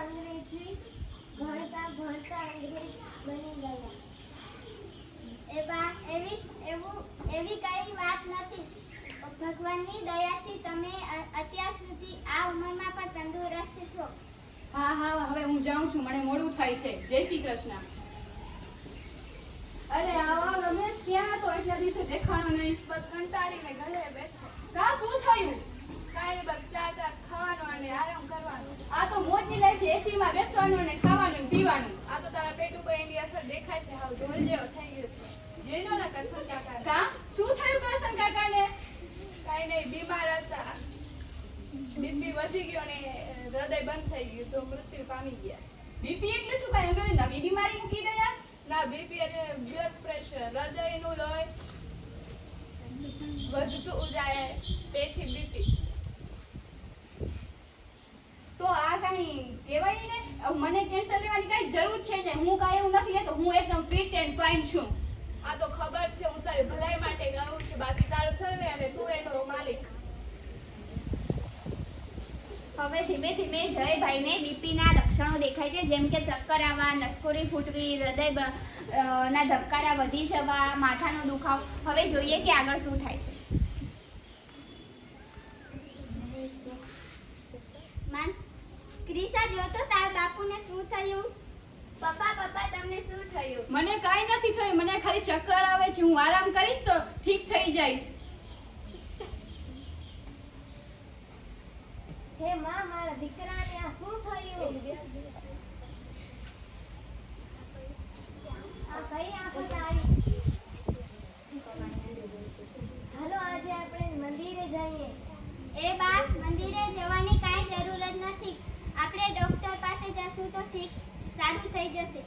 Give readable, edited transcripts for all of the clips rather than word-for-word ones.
અંગ્રેજી ભણતા ભણતા અંગ્રેજ બની ગયા. એવી કઈ વાત નથી. ભગવાનની દયાથી તમે અત્યાર સુધી આ ઉંમરમાં પણ તંદુરસ્ત છો. હા હા, હવે હું જાઉં છું, મને મોડું થાય છે. જય શ્રી કૃષ્ણ. અરે આવો રમેશ, ક્યાં હતો? એટલા દિવસે દેખાણો નહીં. બસ કંટાળીને ઘરે બેઠો. કા શું થયું? કાંઈ બસ ચા ખાવાનું અને આરામ કરવાનો. આ તો મોજની લાઈફ છે, એસી માં બેસવાનું અને ખાવાનું ને પીવાનું. આ તો તારા પેટ ઉપર એની અસર દેખાય છે. હાવ ઢોલ જેવો થઈ ગયો છે. જોઈનો ને કરશન કાકા. કા શું થયું કરશન કાકાને? કાંઈ નહીં, બીમાર હતા. બીપી વધી ગયો અને હૃદય બંધ થઈ ગયું તો મૃત્યુ પામી ગયા. બીપી એટલે શું? કાંઈ હમણાં નવી બીમારી મૂકી ગયા? ના, બીપી એટલે બ્લડ પ્રેશર, હૃદયનું લોહી વધતું જાય તેથી બીપી. તો આ કઈ કહેવાય ને, મને કેન્સર લેવાની કઈ જરૂર છે ને? હું કાંઈ એવું નથી લેતો, હું એકદમ ફિટ એન્ડ ફાઇન છું. આ તો ખબર છે, હું તારી ભલાઈ માટે કહું છું, બાકી તારું થશે અને તું એનો માલિક. હવે ધીમે ધીમે જયભાઈને બીપીના લક્ષણો દેખાય છે, જેમ કે ચક્કર આવવા, નસકોડી ફૂટવી, હૃદય ના ધબકારા વધી જવા, માથાનો દુખાવો. હવે જોઈએ કે આગળ શું થાય છે. ક્રિસા, જોતો તાર બાપુને શું થયું? પપ્પા તમને શું થયું? મને કાંઈ નથી થયું, મને ખાલી ચક્કર આવે છે. હું આરામ કરીશ તો ઠીક થઈ જઈશ. હે માં, મારા દીકરાને આ શું થયું? આ કઈ આફત આવી? હાલો આજે આપણે મંદિરે જઈએ. એ બા, મંદિરે જવાની કાંઈ જરૂર જ નથી. આપણે ડોક્ટર પાસે જશું તો ઠીક સારું થઈ જશે.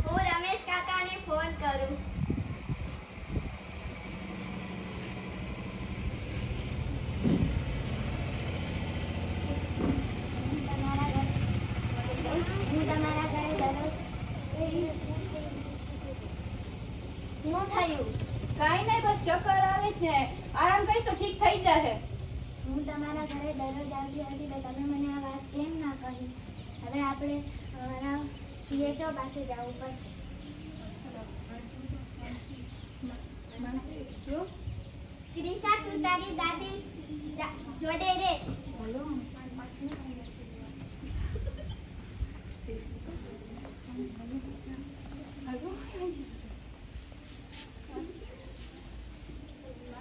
હું રમેશ કાકાને ફોન કરું. હું તમારા ઘરે દરરોજ. શું થયું? કાંઈ નહીં, બસ ચક્કર આવે છે. આરામ કરીશ તો ઠીક થઈ જશે. હું તમારા ઘરે દરરોજ આવતી હતી તો તમે મને આ વાત કેમ ના કહી? હવે આપણે અમારા CHO પાસે જવું પડશે. ક્રિસા, તું તારી દાદી જોડે રે.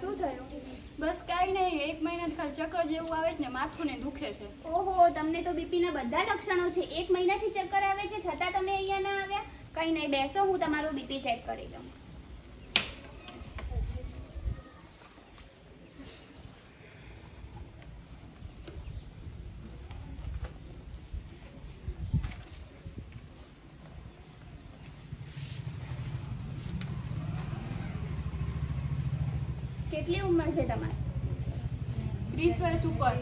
શું થયું? બસ કાંઈ નહીં, 1 મહિનાથી ખાલી ચક્કર જેવું આવે છે ને માથું ને દુખે છે. ઓહો, તમને તો બીપીના બધા લક્ષણો છે. 1 મહિનાથી ચક્કર આવે છે, છતાં તમે અહીંયા ના આવ્યા? કંઈ નહીં, બેસો, હું તમારું બીપી ચેક કરી લઉં. કેટલી ઉંમર છે તમારી? 30 વર્ષ ઉપર.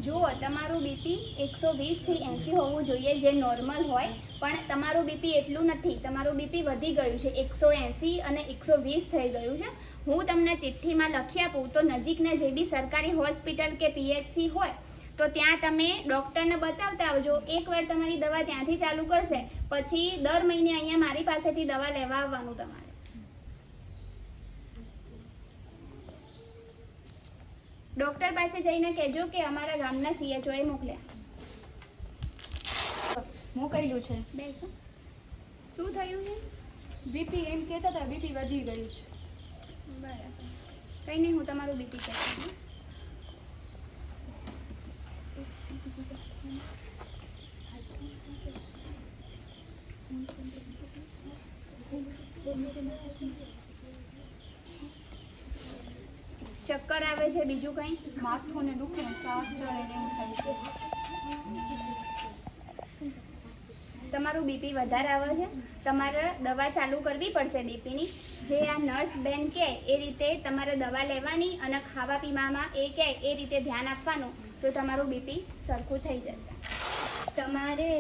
જુઓ, તમારું બીપી 120 થી 80 હોવું જોઈએ, જે નોર્મલ હોય, પણ તમારું બીપી એટલું નથી. તમારું બીપી વધી ગયું છે, 180 અને 120 થઈ ગયું છે. હું તમને ચિઠ્ઠીમાં લખી આપું તો નજીકના જે બી સરકારી હોસ્પિટલ કે PHC હોય તો ત્યાં તમે ડૉક્ટરને બતાવતા આવજો. એકવાર તમારી દવા ત્યાંથી ચાલુ કરશે, પછી દર મહિને અહીંયા મારી પાસેથી દવા લેવા આવવાનું તમારે. ડૉક્ટર પાસે જઈને કહેજો કે અમારા ગામના CHO એ મોકલ્યા. મોકલ્યું છે. બેસો. શું થયું છે? બીપી એમ કહેતા હતા, બીપી વધી ગયું છે. બરાબર, કંઈ નહીં, હું તમારું બીપી ચેક કરું. ચક્કર આવે છે, બીજું કંઈ? માથું ને દુખે, શ્વાસ ચડે ને એવું થાય છે. તમારું બીપી વધારે આવે છે, તમારે દવા ચાલુ કરવી પડશે બીપીની. જે આ નર્સ બેન કહે એ રીતે તમારે દવા લેવાની અને ખાવા પીવામાં એ કહે એ રીતે ધ્યાન આપવાનું, તો તમારું બીપી સરખું થઈ જશે. તમારે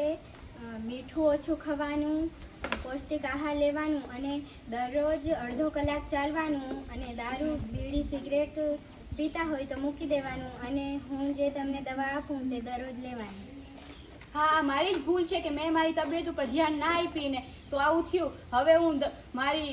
મીઠું ઓછું ખાવાનું, પૌષ્ટિક આહાર લેવાનું અને દરરોજ અડધો કલાક ચાલવાનું અને દારૂ, બીડી, સિગરેટ પીતા હોય તો મૂકી દેવાનું અને હું જે તમને દવા આપું તે દરરોજ લેવાની. હા, મારી જ ભૂલ છે કે મેં મારી તબિયત ઉપર ધ્યાન ના આપીને તો આવું થયું. હવે હું મારી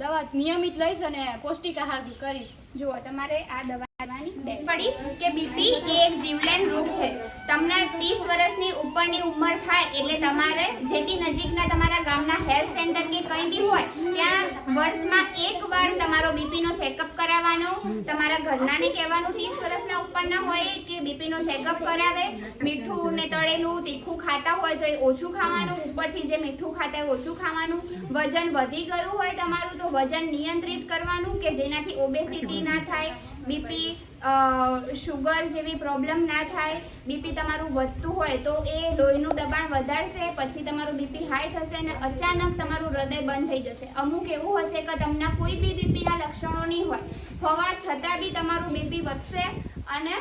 દવા નિયમિત લઈશ અને પૌષ્ટિક આહાર કરીશ. જુઓ, તમારે આ દવા લેવાની પડી કે બીપી એ એક જીવલેણ રોગ છે. તમને 30 વર્ષની ઉપરની ઉંમર થાય એટલે તમારે જે બી નજીકના તમારા ગામના હેલ્થ સેન્ટર કે કંઈ બી હોય ત્યાં વર્ષમાં એકવાર તમારો બીપીનો ચેકઅપ કરાવવાનો. તમારા ઘરનાને કહેવાનું 30 વર્ષના ઉપરના હોય કે બીપીનો ચેકઅપ કરાવે. મીઠું ને તળેલું તીખું ખાતા હોય તો એ ઓછું ખાવાનું. ઉપરથી જે મીઠું ખાતા હોય ઓછું ખાવાનું. વજન વધી ગયું હોય તમારું તો વજન નિયંત્રિત કરવાનું કે જેનાથી ઓબેસિટી ના થાય, બીપી શુગર જેવી પ્રોબ્લેમ ના થાય. બીપી તમારું વધતું હોય તો એ લોહીનું દબાણ વધારશે, પછી તમારું બીપી હાઈ થશે અને અચાનક તમારું હૃદય બંધ થઈ જશે. અમુક એવું હશે કે તમને કોઈ બી બીપીના લક્ષણો નહીં હોય, હોવા છતાં બી તમારું બીપી વધશે અને